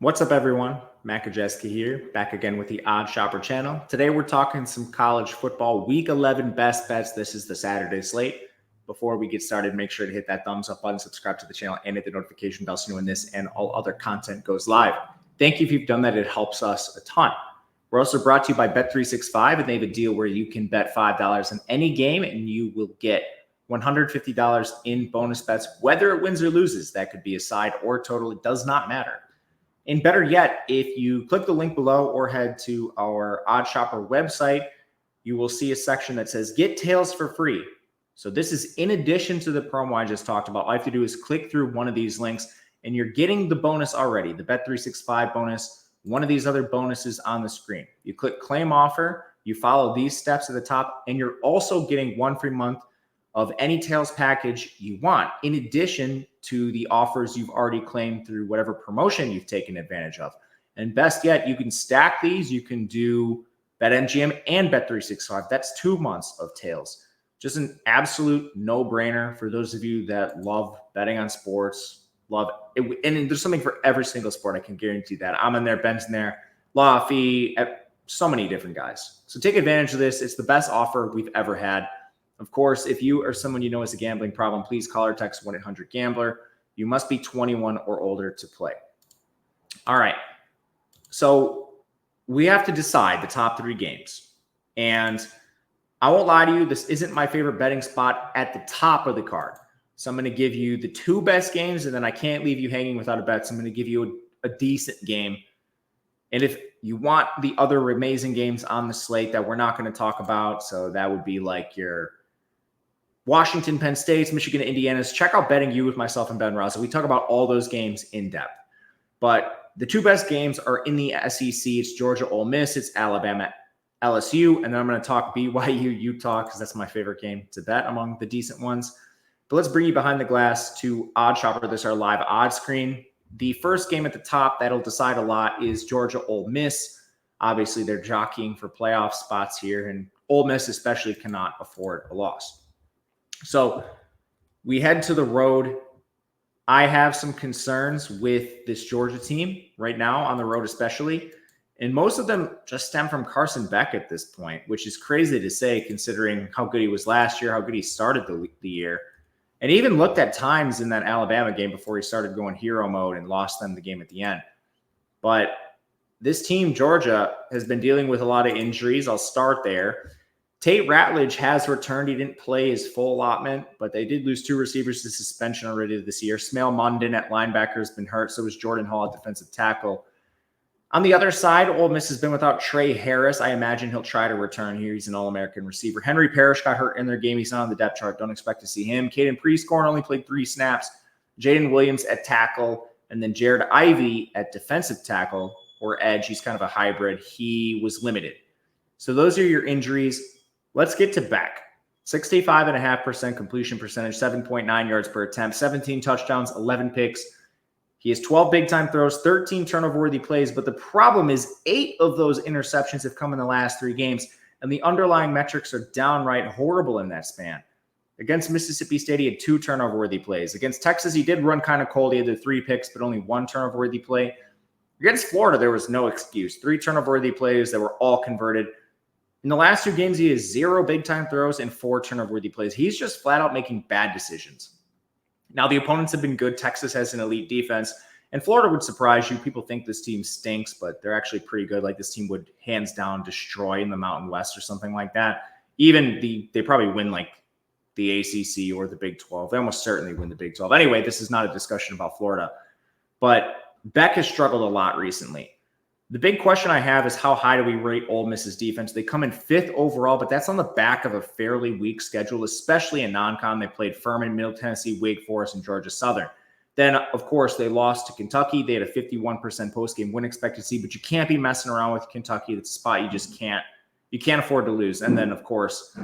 What's up, everyone? Gajewski here, back again with the Odd Shopper channel. Today, we're talking some college football Week 11 best bets. This is the Saturday slate. Before we get started, make sure to hit that thumbs up button, subscribe to the channel, and hit the notification bell so you know when this and all other content goes live. Thank you if you've done that. It helps us a ton. We're also brought to you by Bet365, and they have a deal where you can bet $5 on any game, and you will get $150 in bonus bets, whether it wins or loses. That could be a side or total. It does not matter. And better yet, if you click the link below or head to our Odd Shopper website, you will see a section that says Get Tails for free. So this is in addition to the promo I just talked about. All you have to do is click through one of these links, and you're getting the bonus already, the Bet365 bonus, one of these other bonuses on the screen. You click Claim Offer, you follow these steps at the top, and you're also getting one free month of any Tails package you want, in addition to the offers you've already claimed through whatever promotion you've taken advantage of. And best yet, you can stack these. You can do BetMGM and Bet365. That's 2 months of Tails. Just an absolute no-brainer for those of you that love betting on sports, love it. And there's something for every single sport. I can guarantee that. I'm in there, Ben's in there, Laffy, so many different guys. So take advantage of this. It's the best offer we've ever had. Of course, if you or someone you know has a gambling problem, please call or text 1-800-GAMBLER. You must be 21 or older to play. All right. So we have to decide the top 3 games. And I won't lie to you, this isn't my favorite betting spot at the top of the card. So I'm going to give you the 2 best games, and then I can't leave you hanging without a bet. So I'm going to give you a decent game. And if you want the other amazing games on the slate that we're not going to talk about, so that would be like your Washington, Penn State's, Michigan, Indiana's. Check out Betting You with myself and Ben Raza. We talk about all those games in depth. But the 2 best games are in the SEC. It's Georgia, Ole Miss. It's Alabama, LSU. And then I'm going to talk BYU, Utah, because that's my favorite game to bet among the decent ones. But let's bring you behind the glass to Odd Shopper. This is our live odds screen. The first game at the top that'll decide a lot is Georgia, Ole Miss. Obviously, they're jockeying for playoff spots here, and Ole Miss especially cannot afford a loss. So we head to the road. I have some concerns with this Georgia team right now, on the road especially. And most of them just stem from Carson Beck at this point, which is crazy to say considering how good he was last year, how good he started the year. And even looked at times in that Alabama game before he started going hero mode and lost them the game at the end. But this team, Georgia, has been dealing with a lot of injuries. I'll start there. Tate Ratledge has returned. He didn't play his full allotment, but they did lose 2 receivers to suspension already this year. Smail Mondin at linebacker has been hurt. So was Jordan Hall at defensive tackle. On the other side, Ole Miss has been without Trey Harris. I imagine he'll try to return here. He's an All-American receiver. Henry Parrish got hurt in their game. He's not on the depth chart. Don't expect to see him. Caden Prescorn only played 3 snaps. Jaden Williams at tackle. And then Jared Ivey at defensive tackle or edge. He's kind of a hybrid. He was limited. So those are your injuries. Let's get to Beck. 65.5% completion percentage, 7.9 yards per attempt, 17 touchdowns, 11 picks. He has 12 big-time throws, 13 turnover-worthy plays, but the problem is 8 of those interceptions have come in the last 3 games, and the underlying metrics are downright horrible in that span. Against Mississippi State, he had 2 turnover-worthy plays. Against Texas, he did run kind of cold. He had the 3 picks, but only 1 turnover-worthy play. Against Florida, there was no excuse. 3 turnover-worthy plays that were all converted. In the last 2 games, he has 0 big-time throws and 4 turnover-worthy plays. He's just flat out making bad decisions. Now, the opponents have been good. Texas has an elite defense, and Florida would surprise you. People think this team stinks, but they're actually pretty good. Like this team would hands down destroy in the Mountain West or something like that. Even they probably win like the ACC or the Big 12. They almost certainly win the Big 12. Anyway, this is not a discussion about Florida, but Beck has struggled a lot recently. The big question I have is how high do we rate Ole Miss's defense? They come in 5th overall, but that's on the back of a fairly weak schedule, especially in non-con. They played Furman, Middle Tennessee, Wake Forest, and Georgia Southern. Then, of course, they lost to Kentucky. They had a 51% post-game win expectancy, but you can't be messing around with Kentucky. It's a spot you just can't afford to lose. And then, of course,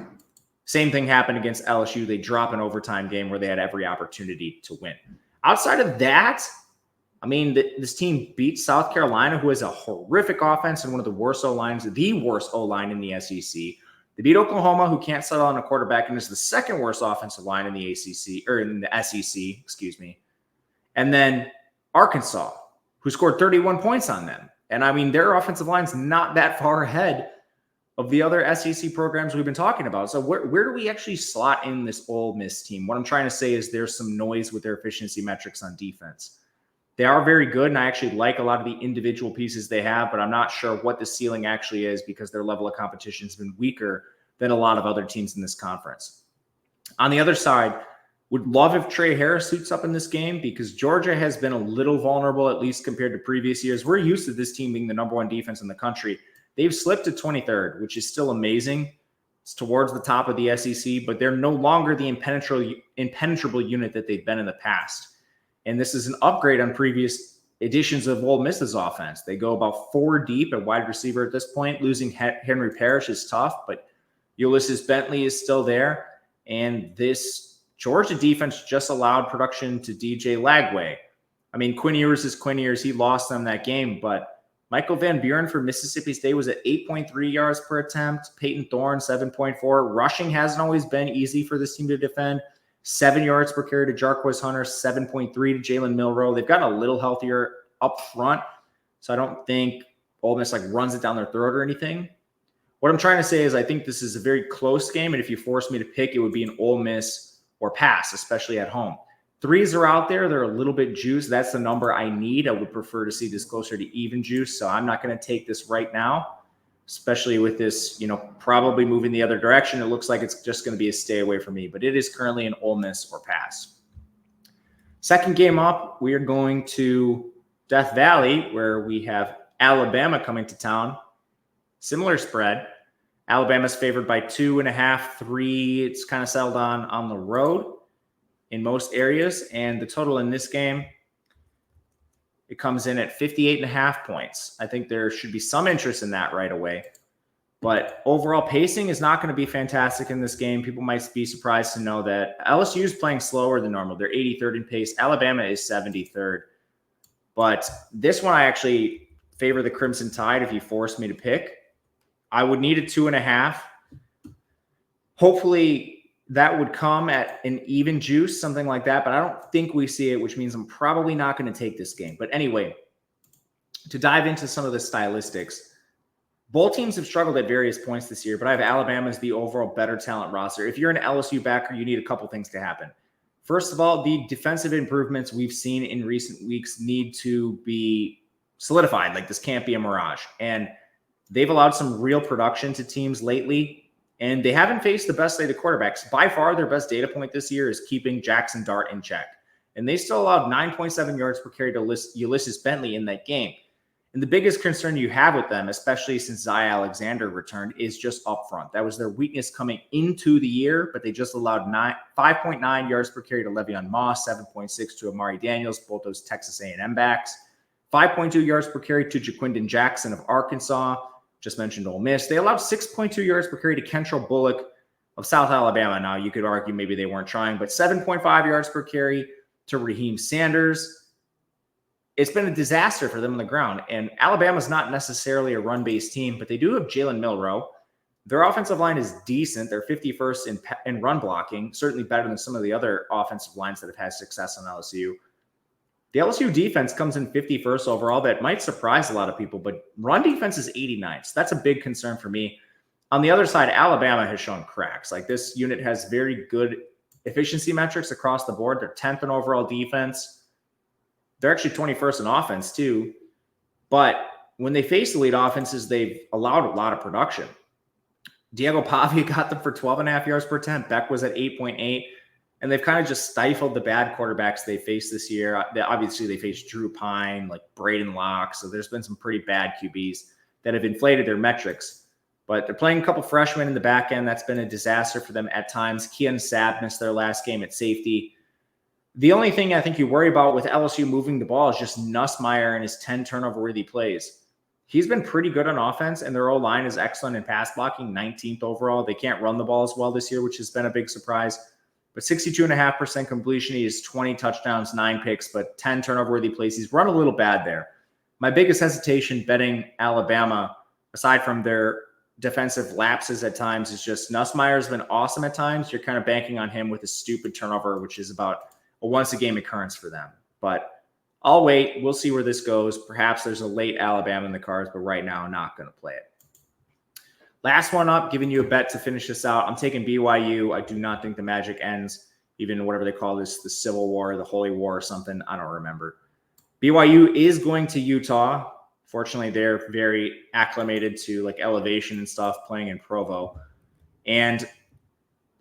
same thing happened against LSU. They drop an overtime game where they had every opportunity to win. Outside of that, I mean, this team beat South Carolina, who has a horrific offense and one of the worst O-lines, the worst O-line in the SEC. They beat Oklahoma, who can't settle on a quarterback, and is the 2nd worst offensive line in the ACC, or in the SEC, excuse me. And then Arkansas, who scored 31 points on them. And I mean, their offensive line's not that far ahead of the other SEC programs we've been talking about. So where do we actually slot in this Ole Miss team? What I'm trying to say is there's some noise with their efficiency metrics on defense. They are very good, and I actually like a lot of the individual pieces they have, but I'm not sure what the ceiling actually is because their level of competition has been weaker than a lot of other teams in this conference. On the other side, would love if Trey Harris suits up in this game because Georgia has been a little vulnerable, at least compared to previous years. We're used to this team being the number one defense in the country. They've slipped to 23rd, which is still amazing. It's towards the top of the SEC, but they're no longer the impenetrable unit that they've been in the past. And this is an upgrade on previous editions of Ole Miss's offense. They go about 4 deep at wide receiver at this point. Losing Henry Parrish is tough, but Ulysses Bentley is still there. And this Georgia defense just allowed production to DJ Lagway. I mean, Quinn Ewers is Quinn Ewers. He lost them that game, but Michael Van Buren for Mississippi State was at 8.3 yards per attempt. Peyton Thorne, 7.4. Rushing hasn't always been easy for this team to defend. 7 yards per carry to Jarquez Hunter, 7.3 to Jalen Milroe. They've gotten a little healthier up front, so I don't think Ole Miss runs it down their throat or anything. What I'm trying to say is I think this is a very close game, and if you force me to pick, it would be an Ole Miss or pass, especially at home. 3s are out there. They're a little bit juiced. That's the number I need. I would prefer to see this closer to even juice, so I'm not going to take this right now, especially with this, probably moving the other direction. It looks like it's just going to be a stay away from me, but it is currently an Ole Miss or pass. Second game up, we are going to Death Valley, where we have Alabama coming to town. Similar spread. Alabama's favored by 2.5, 3. It's kind of settled on the road in most areas. And the total in this game, it comes in at 58.5 points. I think there should be some interest in that right away. But overall pacing is not going to be fantastic in this game. People might be surprised to know that LSU is playing slower than normal. They're 83rd in pace. Alabama is 73rd. But this one, I actually favor the Crimson Tide if you force me to pick. I would need a 2.5. Hopefully that would come at an even juice, something like that. But I don't think we see it, which means I'm probably not going to take this game. But anyway, to dive into some of the stylistics, both teams have struggled at various points this year, but I have Alabama as the overall better talent roster. If you're an LSU backer, you need a couple things to happen. First of all, the defensive improvements we've seen in recent weeks need to be solidified. This can't be a mirage. And they've allowed some real production to teams lately, and they haven't faced the best slated quarterbacks. By far, their best data point this year is keeping Jackson Dart in check. And they still allowed 9.7 yards per carry to Ulysses Bentley in that game. And the biggest concern you have with them, especially since Zay Alexander returned, is just up front. That was their weakness coming into the year, but they just allowed 5.9 yards per carry to Le'Veon Moss, 7.6 to Amari Daniels, both those Texas A&M backs, 5.2 yards per carry to Jaquindon Jackson of Arkansas, just mentioned Ole Miss. They allowed 6.2 yards per carry to Kentrell Bullock of South Alabama. Now, you could argue maybe they weren't trying, but 7.5 yards per carry to Raheem Sanders. It's been a disaster for them on the ground. And Alabama's not necessarily a run-based team, but they do have Jalen Milroe. Their offensive line is decent. They're 51st in run blocking, certainly better than some of the other offensive lines that have had success on LSU. The LSU defense comes in 51st overall. That might surprise a lot of people, but run defense is 89th. So that's a big concern for me. On the other side, Alabama has shown cracks. This unit has very good efficiency metrics across the board. They're 10th in overall defense. They're actually 21st in offense too. But when they face elite offenses, they've allowed a lot of production. Diego Pavia got them for 12.5 yards per attempt. Beck was at 8.8. And they've kind of just stifled the bad quarterbacks they faced this year. Obviously, they faced Drew Pine, Braden Locke. So there's been some pretty bad QBs that have inflated their metrics. But they're playing a couple freshmen in the back end. That's been a disaster for them at times. Keon Sabb missed their last game at safety. The only thing I think you worry about with LSU moving the ball is just Nussmeier and his 10 turnover-worthy plays. He's been pretty good on offense, and their O-line is excellent in pass blocking, 19th overall. They can't run the ball as well this year, which has been a big surprise. But 62.5% completion. He has 20 touchdowns, 9 picks, but 10 turnover-worthy plays. He's run a little bad there. My biggest hesitation betting Alabama, aside from their defensive lapses at times, is just Nussmeier's been awesome at times. You're kind of banking on him with a stupid turnover, which is about a once-a-game occurrence for them. But I'll wait. We'll see where this goes. Perhaps there's a late Alabama in the cards, but right now I'm not going to play it. Last one up, giving you a bet to finish this out. I'm taking BYU. I do not think the magic ends, even whatever they call this, the Civil War, the Holy War or something. I don't remember. BYU is going to Utah. Fortunately, they're very acclimated to like elevation and stuff, playing in Provo. And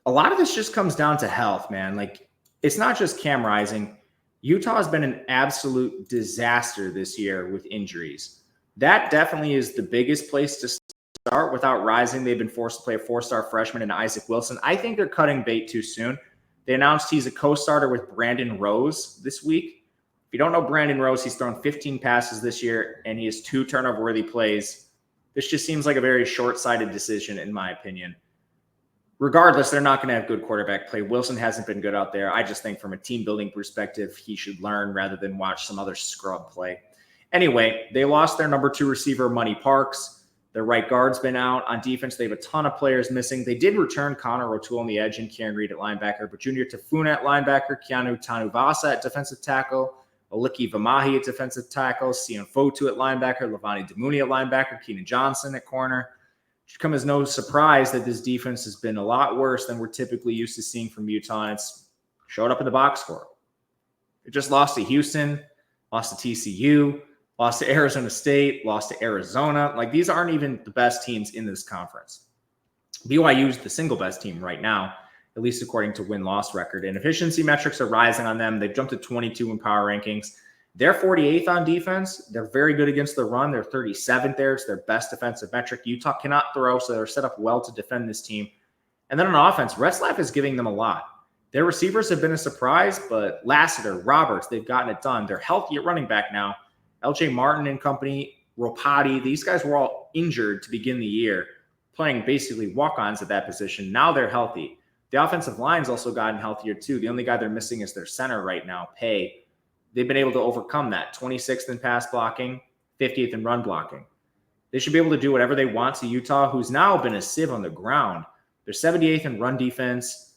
a lot of this just comes down to health, man. Like, it's not just Cam Rising. Utah has been an absolute disaster this year with injuries. That definitely is the biggest place to start. Without Rising, they've been forced to play a 4-star freshman in Isaac Wilson. I think they're cutting bait too soon. They announced he's a co-starter with Brandon Rose this week. If you don't know Brandon Rose, he's thrown 15 passes this year, and he has 2 turnover-worthy plays. This just seems like a very short-sighted decision, in my opinion. Regardless, they're not going to have good quarterback play. Wilson hasn't been good out there. I just think from a team-building perspective, he should learn rather than watch some other scrub play. Anyway, they lost their number 2 receiver, Money Parks. Their right guard's been out. On defense, they have a ton of players missing. They did return Connor O'Toole on the edge and Kieran Reed at linebacker, but Junior Tafuna at linebacker, Keanu Tanuvasa at defensive tackle, Aliki Vamahi at defensive tackle, Sion Fotu at linebacker, Lavani Damuni at linebacker, Keenan Johnson at corner. It should come as no surprise that this defense has been a lot worse than we're typically used to seeing from Utah, and it's showed up in the box score. It just lost to Houston, lost to TCU, lost to Arizona State, lost to Arizona. Like, these aren't even the best teams in this conference. BYU is the single best team right now, at least according to win-loss record. And efficiency metrics are rising on them. They've jumped to 22 in power rankings. They're 48th on defense. They're very good against the run. They're 37th there. It's their best defensive metric. Utah cannot throw, so they're set up well to defend this team. And then on offense, Retzlaff is giving them a lot. Their receivers have been a surprise, but Lassiter, Roberts, they've gotten it done. They're healthy at running back now. LJ Martin and company, Ropati, these guys were all injured to begin the year, playing basically walk-ons at that position. Now they're healthy. The offensive line's also gotten healthier too. The only guy they're missing is their center right now, Pay. They've been able to overcome that. 26th in pass blocking, 50th in run blocking. They should be able to do whatever they want to Utah, who's now been a sieve on the ground. They're 78th in run defense.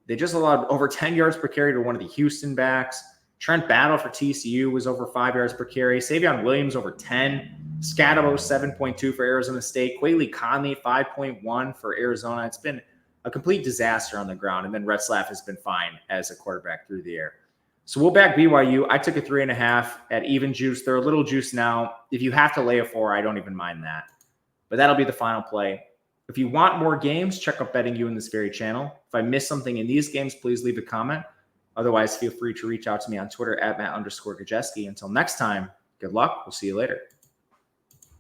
They just allowed over 10 yards per carry to one of the Houston backs. Trent Battle for TCU was over 5 yards per carry. Savion Williams over 10. Scatabo 7.2 for Arizona State. Quayle Conley 5.1 for Arizona. It's been a complete disaster on the ground. And then Retzlaff has been fine as a quarterback through the air. So we'll back BYU. I took a 3.5 at even juice. They're a little juice now. If you have to lay a 4, I don't even mind that. But that'll be the final play. If you want more games, check out Betting You in this very channel. If I missed something in these games, please leave a comment. Otherwise, feel free to reach out to me on Twitter at Matt_Gajewski. Until next time, good luck. We'll see you later.